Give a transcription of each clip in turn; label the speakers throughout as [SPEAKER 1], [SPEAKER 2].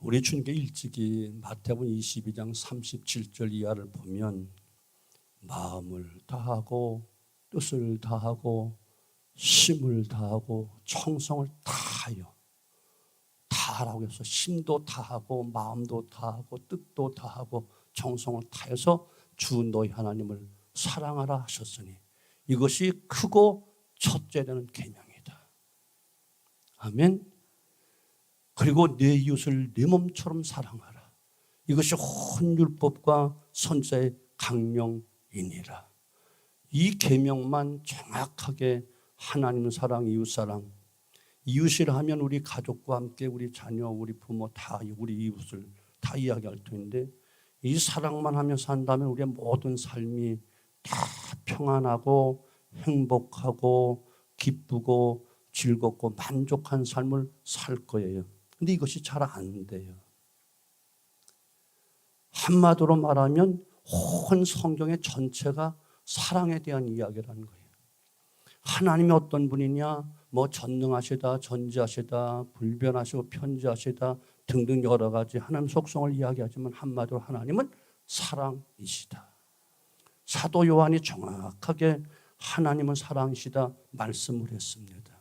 [SPEAKER 1] 우리 주님께 일찍이 마태복음 22장 37절 이하를 보면 마음을 다하고 뜻을 다하고 힘을 다하고 청성을 다하여, 다하라고 해서 힘도 다하고 마음도 다하고 뜻도 다하고 청성을 다해서 주 너희 하나님을 사랑하라 하셨으니 이것이 크고 첫째 되는 계명이다. 아멘. 그리고 내 이웃을 내 몸처럼 사랑하라. 이것이 온 율법과 선지자의 강령이니라. 이 계명만 정확하게 하나님 사랑, 이웃 사랑, 이웃이라 하면 우리 가족과 함께 우리 자녀, 우리 부모 다 우리 이웃을 다 이야기할 텐데 이 사랑만 하며 산다면 우리의 모든 삶이 다 평안하고 행복하고 기쁘고 즐겁고 만족한 삶을 살 거예요. 근데 이것이 잘 안 돼요. 한마디로 말하면 온 성경의 전체가 사랑에 대한 이야기라는 거예요. 하나님이 어떤 분이냐, 뭐 전능하시다, 전지하시다, 불변하시고 편지하시다 등등 여러 가지 하나님 속성을 이야기하지만 한마디로 하나님은 사랑이시다. 사도 요한이 정확하게 하나님은 사랑이시다 말씀을 했습니다.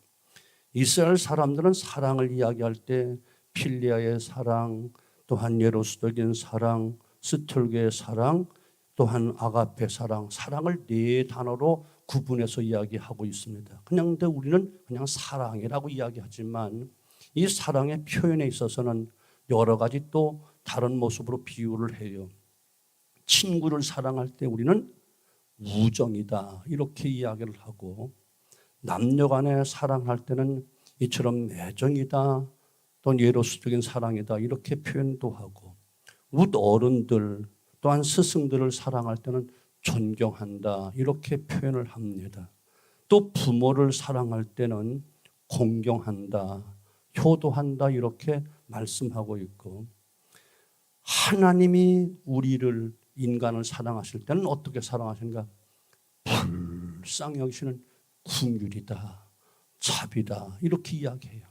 [SPEAKER 1] 이스라엘 사람들은 사랑을 이야기할 때 필리아의 사랑, 또한 예로스적인 사랑, 스톨게의 사랑, 또한 아가페 사랑, 사랑을 네 단어로 구분해서 이야기하고 있습니다. 근데 우리는 그냥 사랑이라고 이야기하지만 이 사랑의 표현에 있어서는 여러 가지 또 다른 모습으로 비유를 해요. 친구를 사랑할 때 우리는 우정이다 이렇게 이야기를 하고, 남녀 간에 사랑할 때는 이처럼 애정이다 또는 예로스적인 사랑이다 이렇게 표현도 하고, 우리 어른들 또한 스승들을 사랑할 때는 존경한다 이렇게 표현을 합니다. 또 부모를 사랑할 때는 공경한다, 효도한다 이렇게 말씀하고 있고, 하나님이 우리를 인간을 사랑하실 때는 어떻게 사랑하신가? 불쌍히 여기시는 긍휼이다, 자비다 이렇게 이야기해요.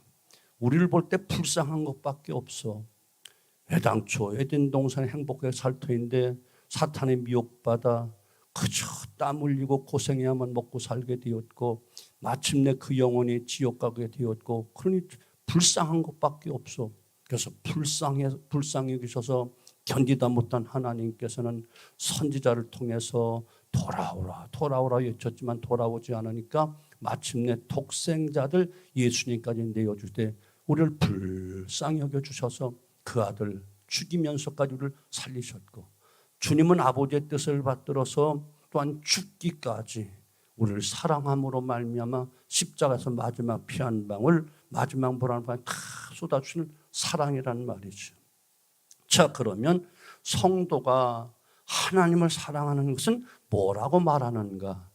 [SPEAKER 1] 우리를 볼 때 불쌍한 것밖에 없어. 애당초 에덴 동산에 행복하게 살 터인데 사탄의 미혹받아 그저 땀 흘리고 고생해야만 먹고 살게 되었고 마침내 그 영혼이 지옥 가게 되었고, 그러니 불쌍한 것밖에 없어. 그래서 불쌍히 계셔서 견디다 못한 하나님께서는 선지자를 통해서 돌아오라 외쳤지만 돌아오지 않으니까 마침내 독생자들 예수님까지 내어주되 우리를 불쌍히 여겨주셔서 그 아들 죽이면서까지 우리를 살리셨고, 주님은 아버지의 뜻을 받들어서 또한 죽기까지 우리를 사랑함으로 말미암아 십자가에서 마지막 피 한 방울, 마지막 물 한 방울 다 쏟아주는 사랑이란 말이죠. 자, 그러면 성도가 하나님을 사랑하는 것은 뭐라고 말하는가?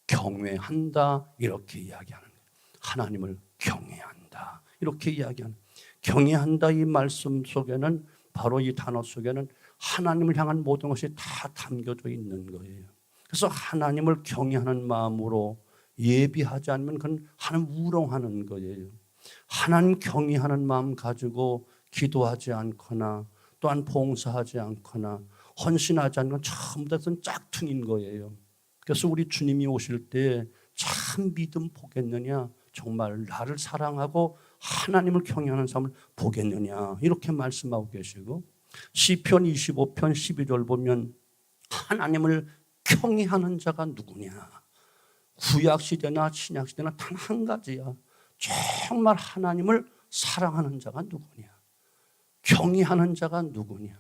[SPEAKER 1] 경외한다 이렇게 이야기하는 거예요. 하나님을 경외한다 이렇게 이야기하는 거예요. 경외한다 이 말씀 속에는, 바로 이 단어 속에는 하나님을 향한 모든 것이 다 담겨져 있는 거예요. 그래서 하나님을 경외하는 마음으로 예비하지 않으면 그건 하나님 우롱하는 거예요. 하나님 경외하는 마음 가지고 기도하지 않거나 또한 봉사하지 않거나 헌신하지 않는 건 전부 다 짝퉁인 거예요. 그래서 우리 주님이 오실 때 참 믿음 보겠느냐, 정말 나를 사랑하고 하나님을 경외하는 사람을 보겠느냐 이렇게 말씀하고 계시고, 시편 25편 12절 보면 하나님을 경외하는 자가 누구냐? 구약시대나 신약시대나 단 한 가지야. 정말 하나님을 사랑하는 자가 누구냐? 경외하는 자가 누구냐?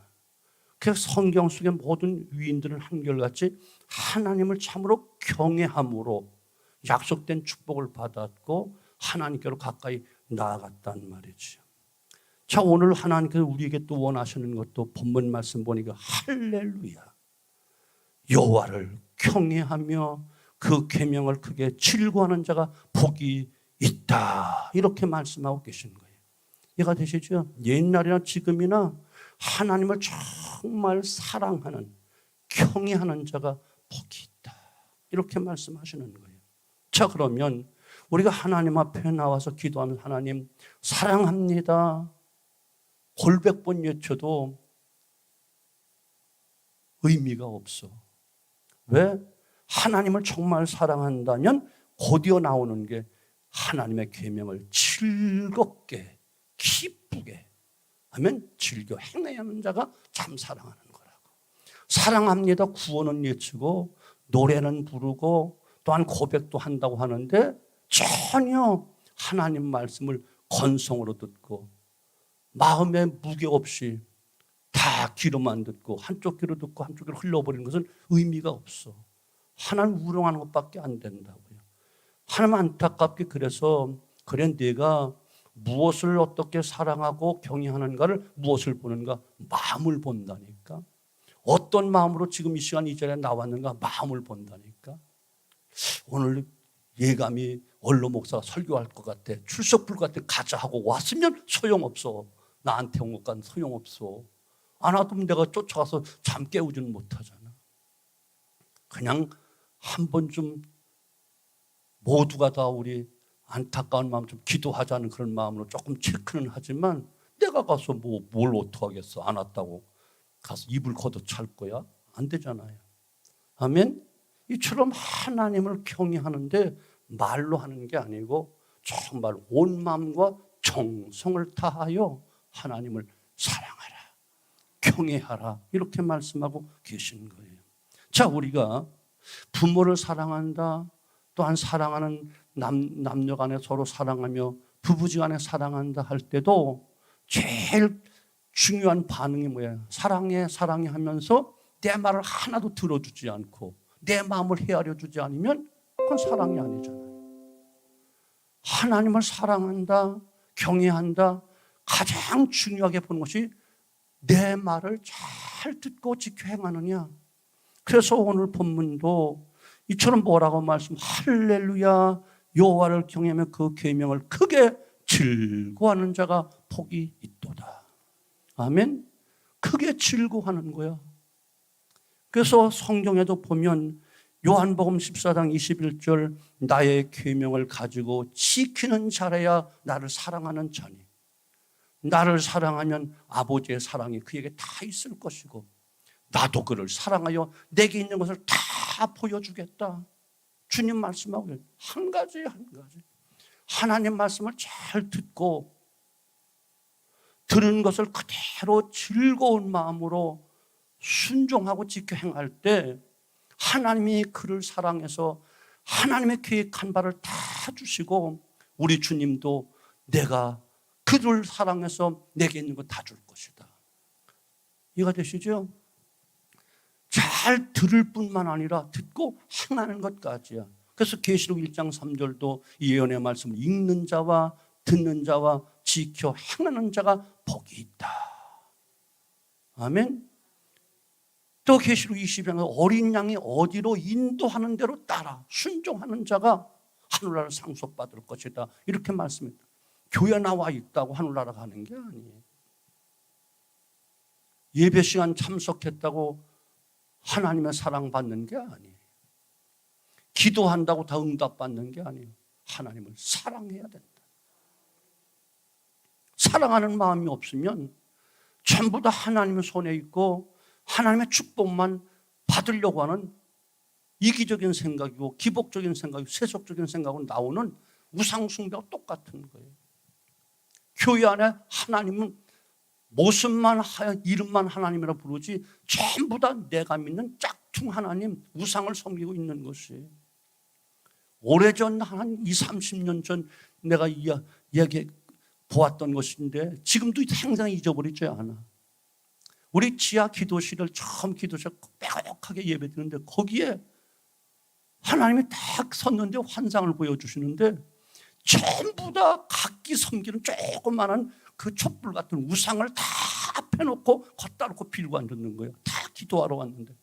[SPEAKER 1] 그래서 성경 속의 모든 위인들은 한결같이 하나님을 참으로 경외함으로 약속된 축복을 받았고 하나님께로 가까이 나아갔단 말이죠. 자, 오늘 하나님께서 우리에게 또 원하시는 것도 본문 말씀 보니까 할렐루야, 여호와를 경외하며 그 계명을 크게 즐거워하는 자가 복이 있다 이렇게 말씀하고 계신 거예요. 이해가 되시죠? 옛날이나 지금이나 하나님을 정말 사랑하는 경외하는 자가 복이 있다 이렇게 말씀하시는 거예요. 자, 그러면 우리가 하나님 앞에 나와서 기도하면 하나님 사랑합니다, 골백 번 외쳐도 의미가 없어. 왜? 하나님을 정말 사랑한다면 곧이어 나오는 게 하나님의 계명을 즐겁게 기쁘게 하면 즐겨 행해야 하는 자가 참 사랑하는 거라고. 사랑합니다 구원은 외치고 노래는 부르고 또한 고백도 한다고 하는데 전혀 하나님 말씀을 건성으로 듣고 마음에 무게 없이 다 귀로만 듣고 한쪽 귀로 듣고 한쪽 귀로 흘러버리는 것은 의미가 없어. 하나님 우롱하는 것밖에 안 된다고요. 하나님 안타깝게 그래서 그래 내가 무엇을 어떻게 사랑하고 경외하는가를 무엇을 보는가? 마음을 본다니까. 어떤 마음으로 지금 이 시간 이 자리에 나왔는가? 마음을 본다니까. 오늘 예감이 원로 목사가 설교할 것 같아. 출석 불같아. 가자 하고 왔으면 소용없어. 나한테 온 것과는 소용없어. 안 와도 내가 쫓아가서 잠 깨우지는 못하잖아. 그냥 한 번쯤 모두가 다 우리 안타까운 마음 좀 기도하자는 그런 마음으로 조금 체크는 하지만 내가 가서 뭘 어떡하겠어. 안 왔다고 가서 이불 걷어찰 거야? 안 되잖아요. 아멘? 이처럼 하나님을 경외하는데 말로 하는 게 아니고 정말 온 마음과 정성을 다하여 하나님을 사랑하라, 경외하라 이렇게 말씀하고 계신 거예요. 자, 우리가 부모를 사랑한다, 또한 사랑하는 남녀 간에 서로 사랑하며 부부지간에 사랑한다 할 때도 제일 중요한 반응이 뭐예요? 사랑해 사랑해 하면서 내 말을 하나도 들어주지 않고 내 마음을 헤아려 주지 않으면 그건 사랑이 아니잖아요. 하나님을 사랑한다, 경외한다, 가장 중요하게 보는 것이 내 말을 잘 듣고 지켜 행하느냐. 그래서 오늘 본문도 이처럼 뭐라고 말씀? 할렐루야, 여호와를 경외하며 그 계명을 크게 즐거워하는 자가 복이 있도다. 아멘. 크게 즐거워하는 거야. 그래서 성경에도 보면 요한복음 14장 21절 나의 계명을 가지고 지키는 자라야 나를 사랑하는 자니 나를 사랑하면 아버지의 사랑이 그에게 다 있을 것이고 나도 그를 사랑하여 내게 있는 것을 다 보여주겠다. 주님 말씀하고 한 가지 하나님 말씀을 잘 듣고 들은 것을 그대로 즐거운 마음으로 순종하고 지켜 행할 때 하나님이 그를 사랑해서 하나님의 계획한 바를 다 주시고 우리 주님도 내가 그를 사랑해서 내게 있는 거 다 줄 것이다. 이해가 되시죠? 잘 들을 뿐만 아니라 듣고 행하는 것까지야. 그래서 계시록 1장 3절도 이 예언의 말씀을 읽는 자와 듣는 자와 지켜 행하는 자가 복이 있다. 아멘. 또 계시록 20장에 어린 양이 어디로 인도하는 대로 따라 순종하는 자가 하늘나라를 상속받을 것이다. 이렇게 말씀합니다. 교회 나와 있다고 하늘나라 가는 게 아니에요. 예배 시간 참석했다고 하나님의 사랑받는 게 아니에요. 기도한다고 다 응답받는 게 아니에요. 하나님을 사랑해야 된다. 사랑하는 마음이 없으면 전부 다 하나님의 손에 있고 하나님의 축복만 받으려고 하는 이기적인 생각이고 기복적인 생각이고 세속적인 생각으로 나오는 우상숭배와 똑같은 거예요. 교회 안에 하나님은 모습만 이름만 하나님이라 부르지 전부 다 내가 믿는 짝퉁 하나님 우상을 섬기고 있는 것이에요. 오래전 한 20, 30년 전 내가 이야기 보았던 것인데 지금도 항상 잊어버리지 않아. 우리 지하 기도실을 처음 기도실 빼곡하게 예배드리는데 거기에 하나님이 딱 섰는데 환상을 보여주시는데 전부 다 각기 섬기는 조그마한 그 촛불 같은 우상을 다 펴놓고 걷다 놓고 빌고 앉는 거예요. 다 기도하러 왔는데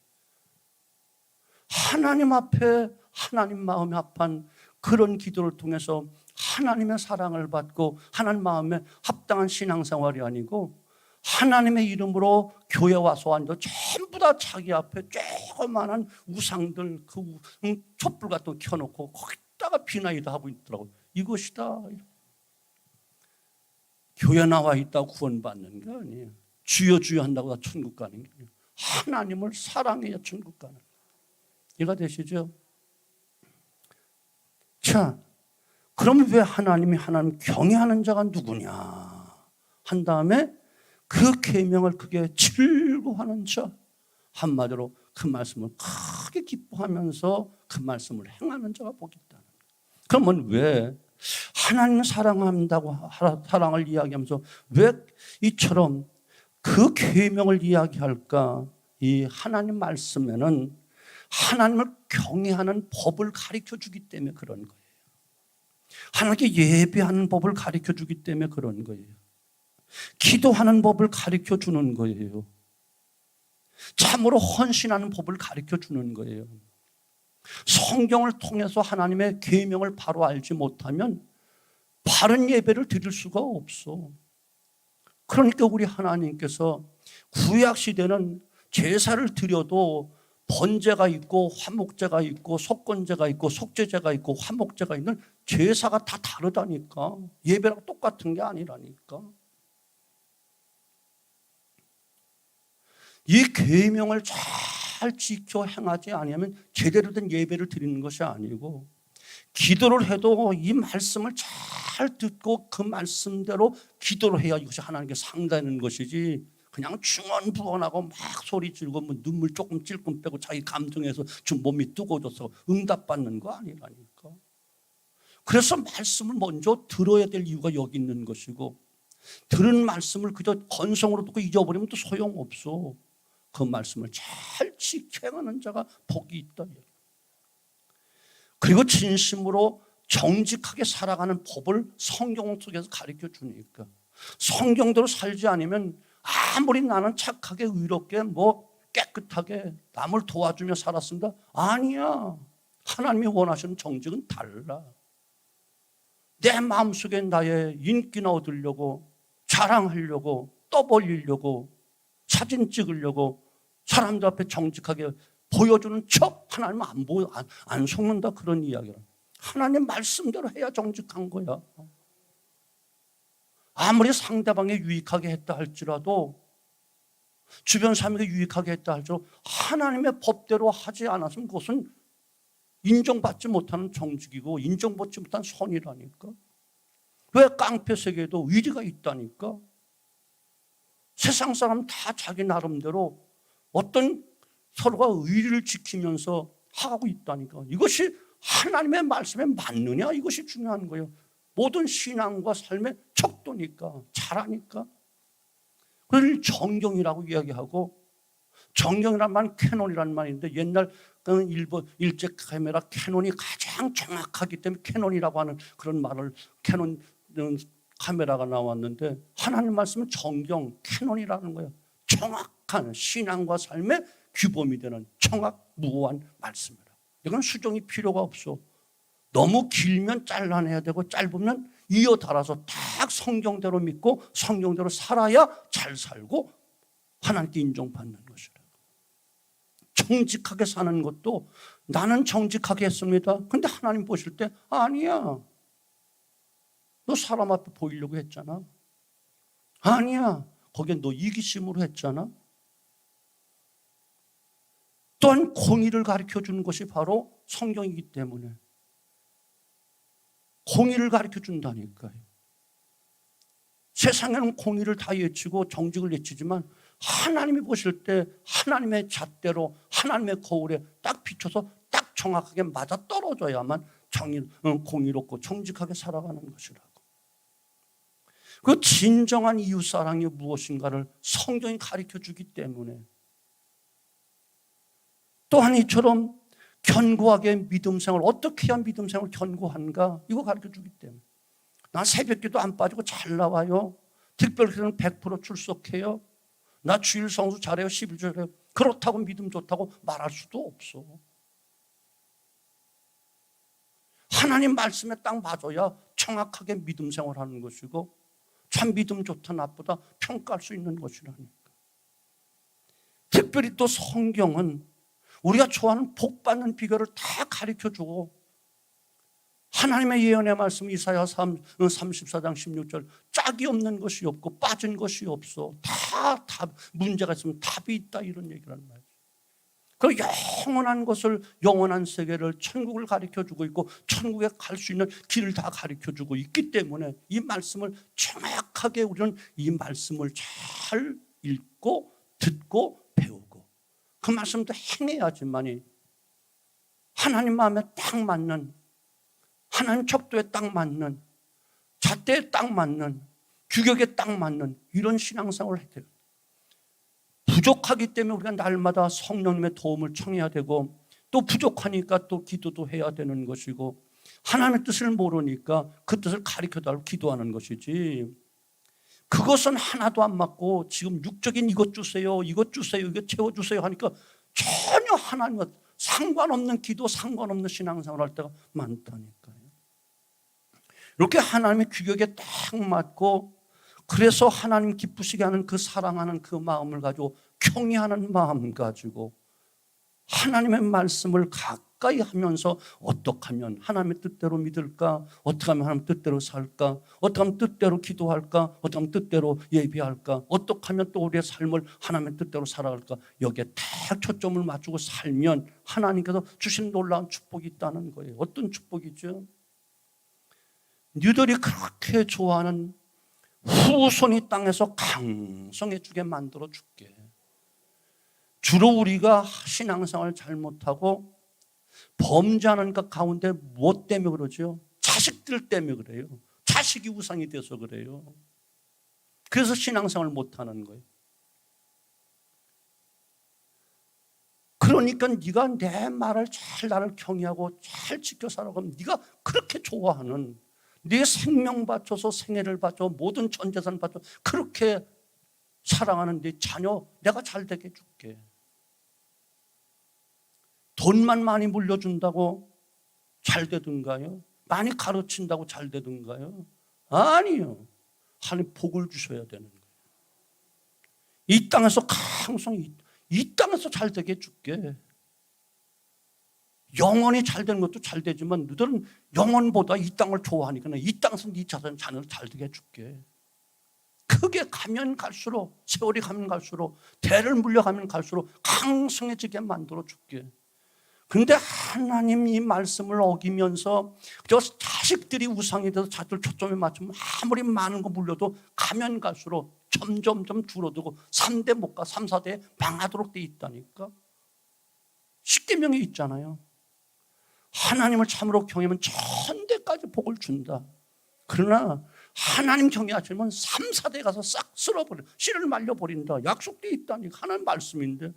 [SPEAKER 1] 하나님 앞에 하나님 마음에 합한 그런 기도를 통해서 하나님의 사랑을 받고 하나님 마음에 합당한 신앙생활이 아니고 하나님의 이름으로 교회 와서 앉아 전부 다 자기 앞에 조그마한 우상들 그 촛불 같은 거 켜놓고 거기다가 비나이도 하고 있더라고요. 이것이다. 교회 나와 있다고 구원받는 게 아니에요. 주여 주여 한다고 다 천국 가는 게 아니에요. 하나님을 사랑해야 천국 가는 거예요. 이해가 되시죠? 자, 그럼 왜 하나님이 하나님 경외하는 자가 누구냐 한 다음에 그 계명을 크게 즐거워하는 자, 한마디로 그 말씀을 크게 기뻐하면서 그 말씀을 행하는 자가 복이 있다는 거예요. 그러면 왜 하나님을 사랑한다고 사랑을 이야기하면서 왜 이처럼 그 계명을 이야기할까? 이 하나님 말씀에는 하나님을 경외하는 법을 가르쳐 주기 때문에 그런 거예요. 하나님께 예배하는 법을 가르쳐 주기 때문에 그런 거예요. 기도하는 법을 가르쳐 주는 거예요. 참으로 헌신하는 법을 가르쳐 주는 거예요. 성경을 통해서 하나님의 계명을 바로 알지 못하면 바른 예배를 드릴 수가 없어. 그러니까 우리 하나님께서 구약 시대는 제사를 드려도 번제가 있고 화목제가 있고 속건제가 있고 속죄제가 있고 화목제가 있는 제사가 다 다르다니까. 예배랑 똑같은 게 아니라니까. 이 계명을 잘 지켜 행하지 아니하면 제대로 된 예배를 드리는 것이 아니고, 기도를 해도 이 말씀을 잘 듣고 그 말씀대로 기도를 해야 이것이 하나님께 상대하는 것이지, 그냥 중언부언하고 막 소리 지르고 뭐 눈물 조금 찔끔 빼고 자기 감정에서 좀 몸이 뜨거워져서 응답받는 거 아니라니까. 그래서 말씀을 먼저 들어야 될 이유가 여기 있는 것이고, 들은 말씀을 그저 건성으로 듣고 잊어버리면 또 소용없어. 그 말씀을 잘 지켜가는 자가 복이 있다. 그리고 진심으로 정직하게 살아가는 법을 성경 속에서 가르쳐 주니까, 성경대로 살지 않으면 아무리 나는 착하게 의롭게 뭐 깨끗하게 남을 도와주며 살았습니다, 아니야. 하나님이 원하시는 정직은 달라. 내 마음속에 나의 인기나 얻으려고, 자랑하려고, 떠벌리려고, 사진 찍으려고 사람들 앞에 정직하게 보여주는 척 하나님은 안 속는다, 그런 이야기를. 하나님 말씀대로 해야 정직한 거야. 아무리 상대방에 유익하게 했다 할지라도, 주변 사람에게 유익하게 했다 할지라도 하나님의 법대로 하지 않았으면 그것은 인정받지 못하는 정직이고 인정받지 못한 선이라니까. 왜 깡패 세계에도 의리가 있다니까. 세상 사람 다 자기 나름대로 어떤 서로가 의리를 지키면서 하고 있다니까. 이것이 하나님의 말씀에 맞느냐, 이것이 중요한 거예요. 모든 신앙과 삶의 척도니까, 잘하니까. 그걸 정경이라고 이야기하고, 정경이란 말은 캐논이라는 말인데, 옛날 일제 카메라 캐논이 가장 정확하기 때문에 캐논이라고 하는 그런 말을, 캐논 카메라가 나왔는데, 하나님 말씀은 정경, 캐논이라는 거예요. 정확한 신앙과 삶의 규범이 되는 정확무오한 말씀이라. 이건 수정이 필요가 없어. 너무 길면 잘라내야 되고, 짧으면 이어 달아서 딱 성경대로 믿고 성경대로 살아야 잘 살고 하나님께 인정받는 것이라. 정직하게 사는 것도, 나는 정직하게 했습니다. 근데 하나님 보실 때 아니야, 너 사람 앞에 보이려고 했잖아. 아니야, 거기에 너 이기심으로 했잖아. 또한 공의를 가르쳐 주는 것이 바로 성경이기 때문에 공의를 가르쳐 준다니까요. 세상에는 공의를 다 외치고 정직을 외치지만, 하나님이 보실 때 하나님의 잣대로 하나님의 거울에 딱 비춰서 딱 정확하게 맞아 떨어져야만 공의롭고 정직하게 살아가는 것이라고. 그 진정한 이웃사랑이 무엇인가를 성경이 가르쳐 주기 때문에, 또한 이처럼 견고하게 믿음 생활, 어떻게 해야 믿음 생활을 견고한가, 이거 가르쳐 주기 때문에. 나 새벽기도 안 빠지고 잘 나와요. 특별기도는 100% 출석해요. 나 주일 성수 잘해요. 11조 잘해요. 그렇다고 믿음 좋다고 말할 수도 없어. 하나님 말씀에 딱 맞아야 정확하게 믿음 생활하는 것이고, 참 믿음 좋다 나쁘다 평가할 수 있는 것이라니까. 특별히 또 성경은 우리가 좋아하는 복 받는 비결을 다 가르쳐주고, 하나님의 예언의 말씀 이사야 34장 16절 짝이 없는 것이 없고 빠진 것이 없어. 다 답, 문제가 있으면 답이 있다 이런 얘기를 하는 말이에요. 그 영원한 것을 영원한 세계를 천국을 가르쳐주고 있고 천국에 갈 수 있는 길을 다 가르쳐주고 있기 때문에 이 말씀을 정확하게 우리는 이 말씀을 잘 읽고 듣고 배우고 그 말씀도 행해야지만이 하나님 마음에 딱 맞는 하나님 척도에 딱 맞는 잣대에 딱 맞는 규격에 딱 맞는 이런 신앙생활을 해야 돼요. 부족하기 때문에 우리가 날마다 성령님의 도움을 청해야 되고 또 부족하니까 또 기도도 해야 되는 것이고 하나님의 뜻을 모르니까 그 뜻을 가르쳐달라고 기도하는 것이지 그것은 하나도 안 맞고 지금 육적인 이것 주세요 이것 주세요 이것 채워주세요 하니까 전혀 하나님과 상관없는 기도 상관없는 신앙생활 할 때가 많다니까요. 이렇게 하나님의 규격에 딱 맞고 그래서 하나님 기쁘시게 하는 그 사랑하는 그 마음을 가지고 경외하는 마음 가지고 하나님의 말씀을 가까이 하면서 어떻게 하면 하나님의 뜻대로 믿을까? 어떻게 하면 하나님 뜻대로 살까? 어떻게 하면 뜻대로 기도할까? 어떻게 하면 뜻대로 예배할까? 어떻게 하면 또 우리의 삶을 하나님의 뜻대로 살아갈까? 여기에 딱 초점을 맞추고 살면 하나님께서 주신 놀라운 축복이 있다는 거예요. 어떤 축복이죠? 너희들이 그렇게 좋아하는 후손이 땅에서 강성해지게 만들어 줄게. 주로 우리가 신앙생활을 잘못하고 범죄하는 것 가운데 무엇 때문에 그러죠? 자식들 때문에 그래요. 자식이 우상이 돼서 그래요. 그래서 신앙생활을 못하는 거예요. 그러니까 네가 내 말을 잘 나를 경외하고 잘 지켜 살아가면 네가 그렇게 좋아하는 네 생명 바쳐서 생애를 바쳐 모든 전 재산을 바쳐 그렇게 사랑하는 네 자녀 내가 잘 되게 해줄게. 돈만 많이 물려준다고 잘 되든가요? 많이 가르친다고 잘 되든가요? 아니요. 하나님 복을 주셔야 되는 거예요. 이 땅에서 강성이 이 땅에서 잘 되게 해줄게. 영원히 잘 되는 것도 잘 되지만 너희들은 영원보다 이 땅을 좋아하니까 이 땅에서 네 자녀를 잘 되게 해줄게. 크게 가면 갈수록 세월이 가면 갈수록 대를 물려가면 갈수록 강성해지게 만들어 줄게. 그런데 하나님 이 말씀을 어기면서 저 자식들이 우상이 돼서 자들 초점에 맞추면 아무리 많은 거 물려도 가면 갈수록 점점점 줄어들고 3대 못 가 3, 4대 망하도록 돼 있다니까. 십계명에 있잖아요. 하나님을 참으로 경외하면 천대까지 복을 준다. 그러나 하나님 경외하시면 3, 4대 가서 싹 쓸어버려 씨를 말려버린다. 약속돼 있다니까. 하나님 말씀인데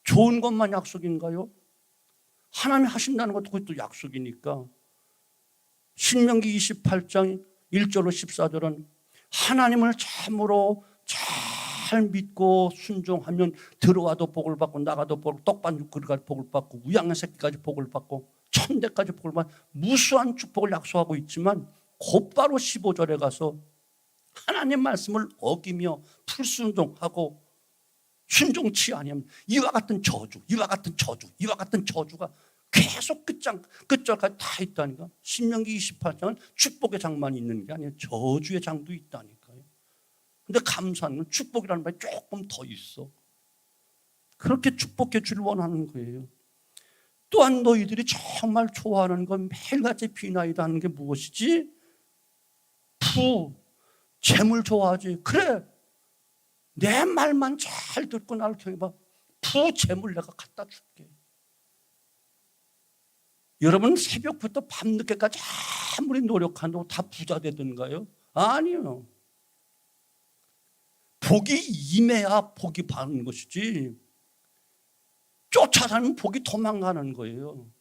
[SPEAKER 1] 좋은 것만 약속인가요? 하나님이 하신다는 것도 그것도 약속이니까. 신명기 28장 1절로 14절은 하나님을 참으로 잘 믿고 순종하면 들어와도 복을 받고 나가도 복을 떡반 그릇까지 복을 받고 우양의 새끼까지 복을 받고 천대까지 복을 받고 무수한 축복을 약속하고 있지만 곧바로 15절에 가서 하나님 말씀을 어기며 불순종하고 순종치 아니하면 이와 같은 저주 이와 같은 저주 이와 같은 저주가 계속 끝절까지 다 있다니까. 신명기 28장은 축복의 장만 있는 게 아니에요. 저주의 장도 있다니까요. 근데 감사한 건 축복이라는 말이 조금 더 있어. 그렇게 축복해 주길 원하는 거예요. 또한 너희들이 정말 좋아하는 건 매일같이 비나이다 하는 게 무엇이지? 재물 좋아하지. 그래. 내 말만 잘 듣고 나를 경외해봐. 재물 내가 갖다 줄게. 여러분 새벽부터 밤늦게까지 아무리 노력한다고 다 부자 되던가요? 아니요. 복이 임해야 복이 받는 것이지 쫓아다니면 복이 도망가는 거예요.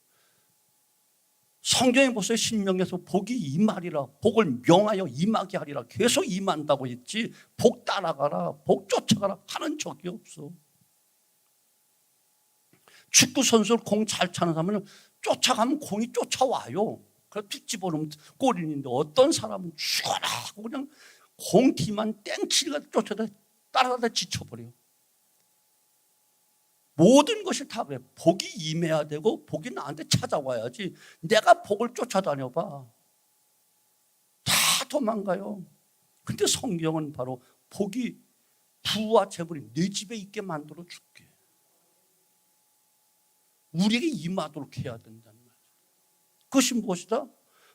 [SPEAKER 1] 성경에 보세요. 신명에서 복이 임하리라 복을 명하여 임하게 하리라 계속 임한다고 했지 복 따라가라 복 쫓아가라 하는 적이 없어. 축구선수 공 잘 차는 사람은 쫓아가면 공이 쫓아와요. 그래서 툭 집어넣으면 골인인데 어떤 사람은 죽어라 하고 그냥 공 뒤만 땡치가 쫓아다 따라가다 지쳐버려요. 모든 것이 다 그래. 복이 임해야 되고 복이 나한테 찾아와야지. 내가 복을 쫓아다녀 봐. 다 도망가요. 근데 성경은 바로 복이 부와 재물이 내 집에 있게 만들어 줄게. 우리에게 임하도록 해야 된다는 말이에요. 그것이 무엇이다?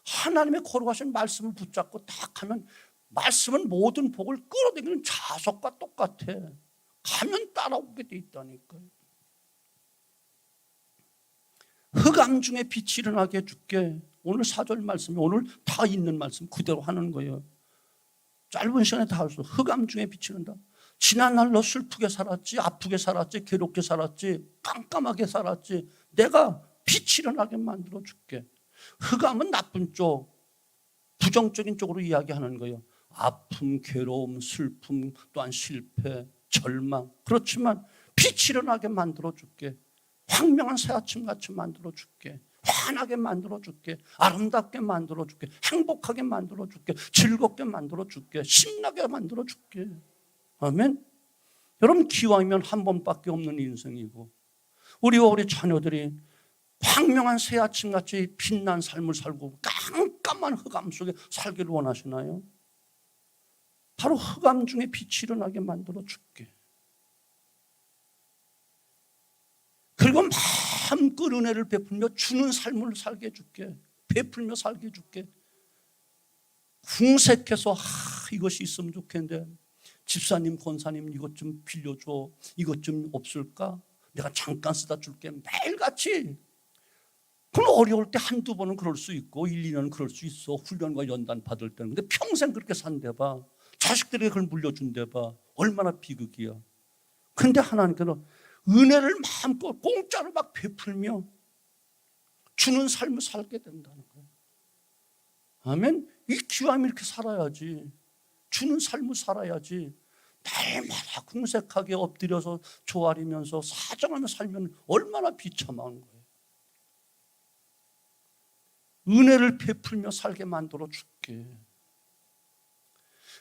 [SPEAKER 1] 하나님의 거룩하신 말씀을 붙잡고 딱 하면 말씀은 모든 복을 끌어당기는 자석과 똑같아. 가면 따라오게 돼 있다니까요. 흑암 중에 빛이 일어나게 해줄게. 오늘 4절 말씀이 오늘 다 있는 말씀 그대로 하는 거예요. 짧은 시간에 다 할 수 없어. 흑암 중에 빛이 일어난다. 지난날 너 슬프게 살았지, 아프게 살았지, 괴롭게 살았지, 깜깜하게 살았지. 내가 빛이 일어나게 만들어 줄게. 흑암은 나쁜 쪽, 부정적인 쪽으로 이야기하는 거예요. 아픔, 괴로움, 슬픔, 또한 실패, 절망. 그렇지만 빛이 일어나게 만들어 줄게. 황명한 새 아침같이 만들어 줄게. 환하게 만들어 줄게. 아름답게 만들어 줄게. 행복하게 만들어 줄게. 즐겁게 만들어 줄게. 신나게 만들어 줄게. 아멘. 여러분, 기왕이면 한 번밖에 없는 인생이고 우리와 우리 자녀들이 황명한 새 아침같이 빛난 삶을 살고 깜깜한 흑암 속에 살기를 원하시나요? 바로 흑암 중에 빛이 일어나게 만들어 줄게. 그리고 마음껏 은혜를 베풀며 주는 삶을 살게 해줄게. 베풀며 살게 해줄게. 궁색해서 이것이 있으면 좋겠는데 집사님, 권사님 이것 좀 빌려줘. 이것 좀 없을까? 내가 잠깐 쓰다 줄게. 매일같이. 그럼 어려울 때 한두 번은 그럴 수 있고 1, 2년은 그럴 수 있어. 훈련과 연단 받을 때는. 근데 평생 그렇게 산대 봐. 자식들에게 그걸 물려준대 봐. 얼마나 비극이야. 그런데 하나님께서 은혜를 마음껏 공짜로 막 베풀며 주는 삶을 살게 된다는 거예요. 아멘. 이 귀함이 이렇게 살아야지. 주는 삶을 살아야지. 날마다 궁색하게 엎드려서 조아리면서 사정하며 살면 얼마나 비참한 거예요. 은혜를 베풀며 살게 만들어 줄게.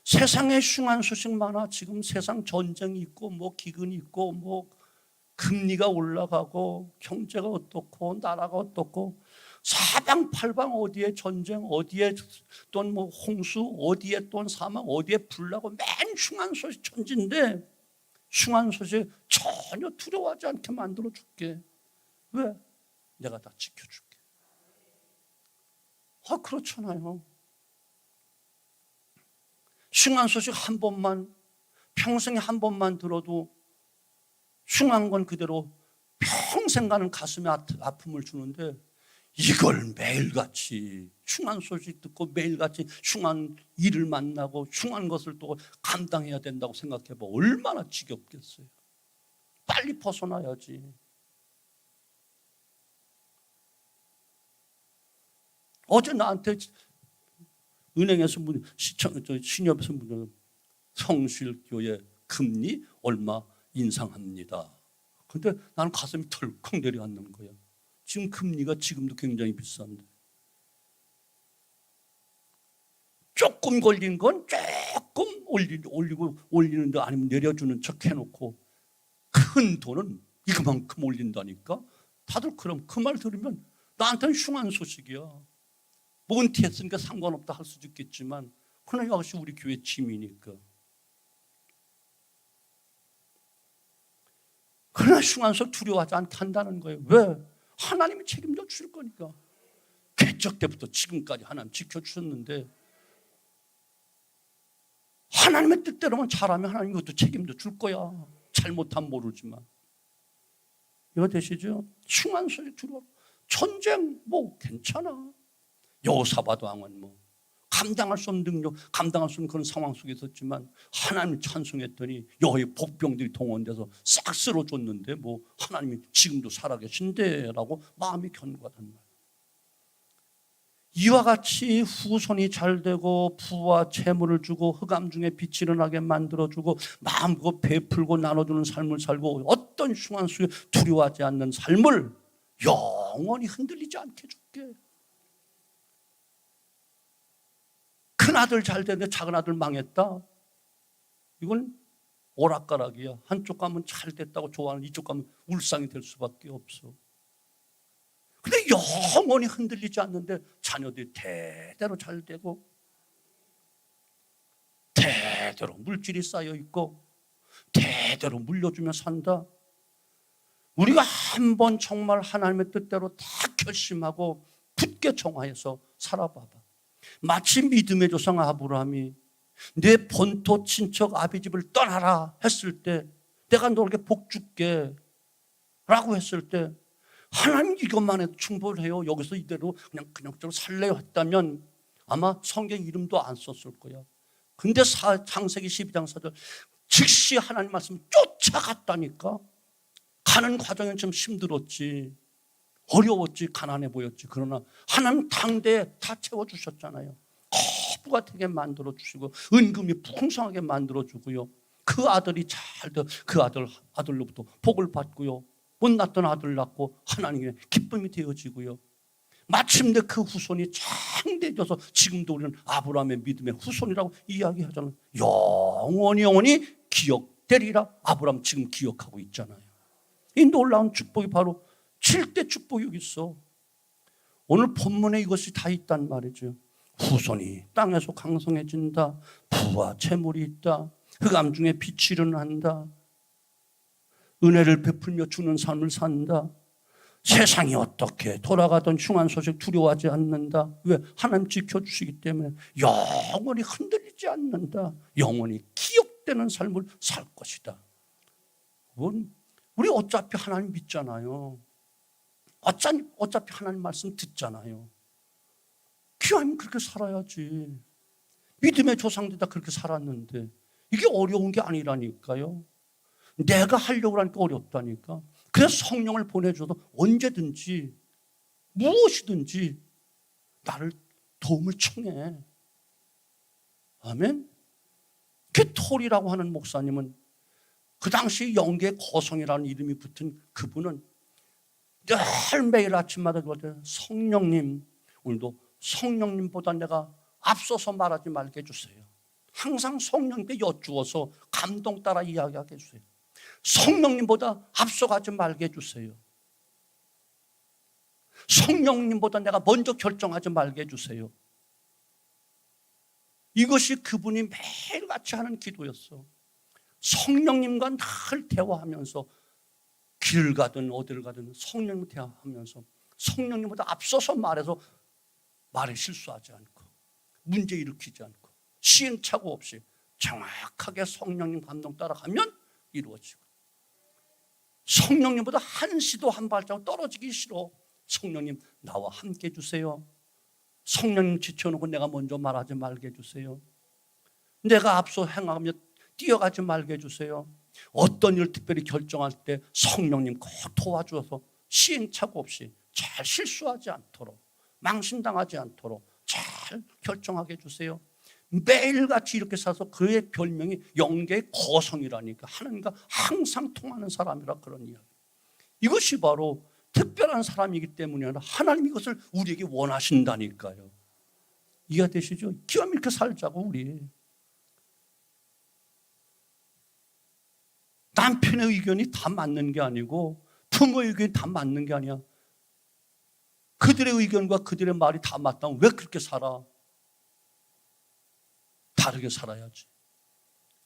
[SPEAKER 1] 세상에 흉한 소식 많아. 지금 세상 전쟁이 있고 뭐 기근이 있고 뭐 금리가 올라가고 경제가 어떻고 나라가 어떻고 사방팔방 어디에 전쟁 어디에 또 뭐 홍수 어디에 또 사망 어디에 불나고 맨 흉한 소식 천지인데 흉한 소식 전혀 두려워하지 않게 만들어 줄게. 왜? 내가 다 지켜줄게. 그렇잖아요. 흉한 소식 한 번만 평생에 한 번만 들어도 흉한 건 그대로 평생 가는 가슴에 아픔을 주는데 이걸 매일같이 흉한 소식 듣고 매일같이 흉한 일을 만나고 흉한 것을 또 감당해야 된다고 생각해봐. 얼마나 지겹겠어요. 빨리 벗어나야지. 어제 나한테 은행에서 신협에서 성실교회 금리 얼마 인상합니다. 근데 나는 가슴이 덜컥 내려앉는 거야. 지금 금리가 지금도 굉장히 비싼데 조금 걸린 건 조금 올리는데 아니면 내려주는 척 해놓고 큰 돈은 이만큼 올린다니까. 다들 그럼 그 말 들으면 나한테는 흉한 소식이야. 뭐 은퇴했으니까 상관없다 할 수도 있겠지만 그러나 역시 우리 교회 짐이니까. 그러나 흉한 소식 두려워하지 않게 한다는 거예요. 왜? 하나님이 책임져 주실 거니까. 개척 때부터 지금까지 하나님 지켜주셨는데 하나님의 뜻대로만 잘하면 하나님 그것도 책임져 줄 거야. 잘못하면 모르지만. 이거 되시죠? 흉한 소식 두려워. 전쟁 뭐 괜찮아. 여호사밧 왕은 뭐 감당할 수 없는 능력, 감당할 수 없는 그런 상황 속에 있었지만 하나님을 찬송했더니 여호와의 복병들이 동원돼서 싹 쓸어줬는데 뭐 하나님이 지금도 살아계신데라고 마음이 견고하단 말이에요. 이와 같이 후손이 잘되고 부와 재물을 주고 흑암 중에 빛이 일어나게 만들어주고 마음껏 베풀고 나눠주는 삶을 살고 어떤 흉한 수에 두려워하지 않는 삶을 영원히 흔들리지 않게 해줄게. 큰아들 잘 되는데 작은아들 망했다. 이건 오락가락이야. 한쪽 가면 잘 됐다고 좋아하는 이쪽 가면 울상이 될 수밖에 없어. 근데 영원히 흔들리지 않는데 자녀들이 대대로 잘 되고 대대로 물질이 쌓여 있고 대대로 물려주며 산다. 우리가 한번 정말 하나님의 뜻대로 다 결심하고 굳게 정화해서 살아봐봐. 마치 믿음의 조상 아브라함이 내 본토 친척 아비집을 떠나라 했을 때, 내가 너에게 복 줄게 라고 했을 때 하나님 이것만 해도 충분해요, 여기서 이대로 그냥 살래요 했다면 아마 성경 이름도 안 썼을 거야. 근데 창세기 12장 4절 즉시 하나님 말씀 쫓아갔다니까. 가는 과정은 좀 힘들었지, 어려웠지, 가난해 보였지. 그러나 하나님 당대에 다 채워주셨잖아요. 거부가 되게 만들어주시고 은금이 풍성하게 만들어주고요. 그 아들이 잘 돼, 그 아들로부터 복을 받고요. 못 낳던 아들 낳고 하나님의 기쁨이 되어지고요. 마침내 그 후손이 창대해져서 지금도 우리는 아브라함의 믿음의 후손이라고 이야기하잖아요. 영원히 기억되리라. 아브라함 지금 기억하고 있잖아요. 이 놀라운 축복이 바로 7대 축복이 여기 있어. 오늘 본문에 이것이 다 있단 말이죠. 후손이 땅에서 강성해진다. 부와 재물이 있다. 흑암 중에 빛이 일어난다. 은혜를 베풀며 주는 삶을 산다. 세상이 어떻게 돌아가던 흉한 소식 두려워하지 않는다. 왜? 하나님 지켜주시기 때문에 영원히 흔들리지 않는다. 영원히 기억되는 삶을 살 것이다. 우리 어차피 하나님 믿잖아요. 어차피 하나님 말씀 듣잖아요. 기왕이면 그렇게 살아야지. 믿음의 조상들이 다 그렇게 살았는데 이게 어려운 게 아니라니까요. 내가 하려고 하니까 어렵다니까. 그래서 성령을 보내줘도 언제든지 무엇이든지 나를 도움을 청해. 아멘. 톨이라고 하는 목사님은 그 당시 영계 거성이라는 이름이 붙은 그분은 늘 매일 아침마다 그러더니 성령님, 오늘도 성령님보다 내가 앞서서 말하지 말게 해주세요. 항상 성령님께 여쭈어서 감동 따라 이야기하게 해주세요. 성령님보다 앞서가지 말게 해주세요. 성령님보다 내가 먼저 결정하지 말게 해주세요. 이것이 그분이 매일같이 하는 기도였어. 성령님과 늘 대화하면서 길을 가든 어디를 가든 성령님 대화하면서 성령님보다 앞서서 말해서 말에 실수하지 않고 문제 일으키지 않고 시행착오 없이 정확하게 성령님 감동 따라가면 이루어지고, 성령님보다 한 시도 한 발자국 떨어지기 싫어. 성령님 나와 함께 해주세요. 성령님 지켜놓고 내가 먼저 말하지 말게 해주세요. 내가 앞서 행하며 뛰어가지 말게 해주세요. 어떤 일을 특별히 결정할 때 성령님 꼭 도와주어서 시행착오 없이 잘 실수하지 않도록, 망신당하지 않도록 잘 결정하게 해주세요. 매일같이 이렇게 살아서 그의 별명이 영계의 거성이라니까. 하나님과 항상 통하는 사람이라 그런 이야기. 이것이 바로 특별한 사람이기 때문이 아니라 하나님 이것을 우리에게 원하신다니까요. 이해가 되시죠? 기왕 이렇게 살자고. 우리 남편의 의견이 다 맞는 게 아니고 부모의 의견이 다 맞는 게 아니야. 그들의 의견과 그들의 말이 다 맞다면 왜 그렇게 살아? 다르게 살아야지.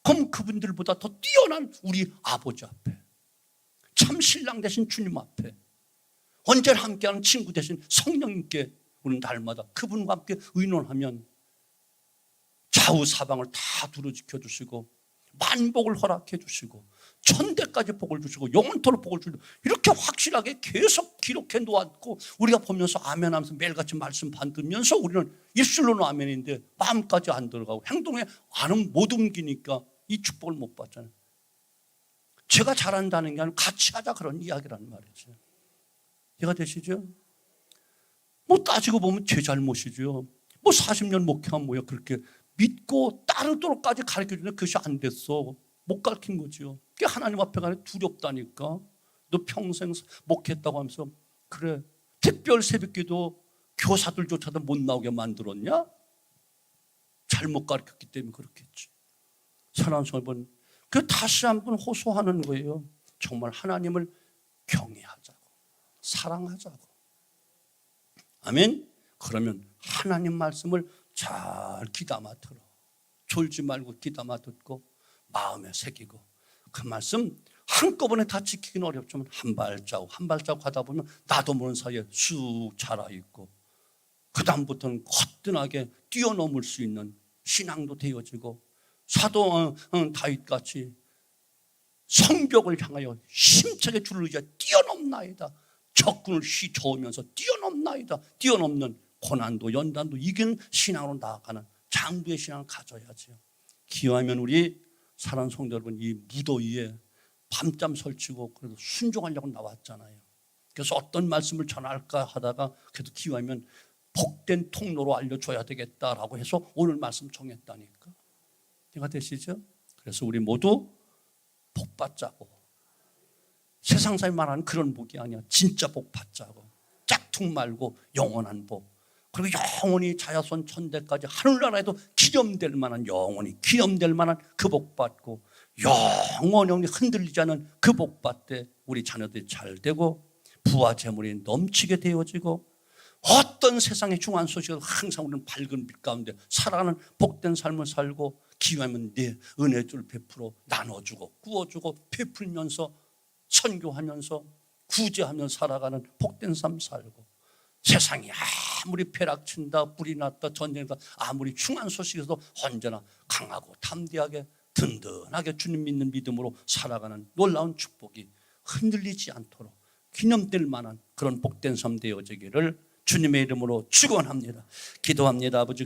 [SPEAKER 1] 그럼 그분들보다 더 뛰어난 우리 아버지 앞에, 참 신랑 되신 주님 앞에, 언제나 함께하는 친구 되신 성령님께 우리는 날마다 그분과 함께 의논하면 좌우 사방을 다 두루지켜 주시고 만복을 허락해 주시고 천대까지 복을 주시고 영원토록 복을 주시고, 이렇게 확실하게 계속 기록해 놓았고 우리가 보면서 아멘 하면서 매일같이 말씀 받으면서 우리는 입술로는 아멘인데 마음까지 안 들어가고 행동에 안은 못 옮기니까 이 축복을 못 받잖아요. 제가 잘한다는 게 아니라 같이 하자 그런 이야기라는 말이죠. 이해가 되시죠? 뭐 따지고 보면 제 잘못이죠. 뭐 40년 목회하면 뭐야, 그렇게 믿고 따르도록까지 가르쳐주는데 그것이 안 됐어. 못 가르친 거죠. 그게 하나님 앞에 가는 두렵다니까. 너 평생 목회했다고 하면서 그래 특별 새벽기도 교사들조차도 못 나오게 만들었냐? 잘못 가르쳤기 때문에 그렇겠지. 사랑하는 여러분, 그 다시 한번 호소하는 거예요. 정말 하나님을 경외하자고, 사랑하자고. 아멘. 그러면 하나님 말씀을 잘 귀담아 들어. 졸지 말고 귀담아 듣고 마음에 새기고, 그 말씀 한꺼번에 다 지키기는 어렵지만 한 발자국 한 발자국 하다 보면 나도 모르는 사이에 쑥 자라있고, 그 다음부터는 거뜬하게 뛰어넘을 수 있는 신앙도 되어지고, 사도 다윗같이 성벽을 향하여 힘차게 줄을 이어 뛰어넘나이다. 적군을 휘저으면서 뛰어넘나이다. 뛰어넘는 고난도 연단도 이기는 신앙으로 나아가는 장부의 신앙을 가져야지요. 기왕이면 우리 사랑하는 성도 여러분, 이 무더위에 밤잠 설치고 그래도 순종하려고 나왔잖아요. 그래서 어떤 말씀을 전할까 하다가 그래도 기왕이면 복된 통로로 알려줘야 되겠다라고 해서 오늘 말씀 정했다니까. 이해가 되시죠? 그래서 우리 모두 복 받자고. 세상 사람이 말하는 그런 복이 아니야. 진짜 복 받자고. 짝퉁 말고 영원한 복. 그리고 영원히 자야손 천대까지 하늘나라에도 기념될 만한, 영원히 기념될 만한 그 복 받고, 영원히 흔들리지 않은 그 복 받되 우리 자녀들이 잘 되고 부와 재물이 넘치게 되어지고, 어떤 세상의 중요한 소식을 항상 우리는 밝은 빛 가운데 살아가는 복된 삶을 살고, 기회하면 내 은혜줄 베풀어 나눠주고 구워주고 베풀면서 선교하면서 구제하면서 살아가는 복된 삶 살고, 세상이 아무리 벼락친다, 불이 났다, 전쟁이다, 아무리 중한 소식에서도 언제나 강하고 담대하게 든든하게 주님 믿는 믿음으로 살아가는 놀라운 축복이 흔들리지 않도록 기념될 만한 그런 복된 삶 되어지기를 주님의 이름으로 축원합니다. 기도합니다. 아버지,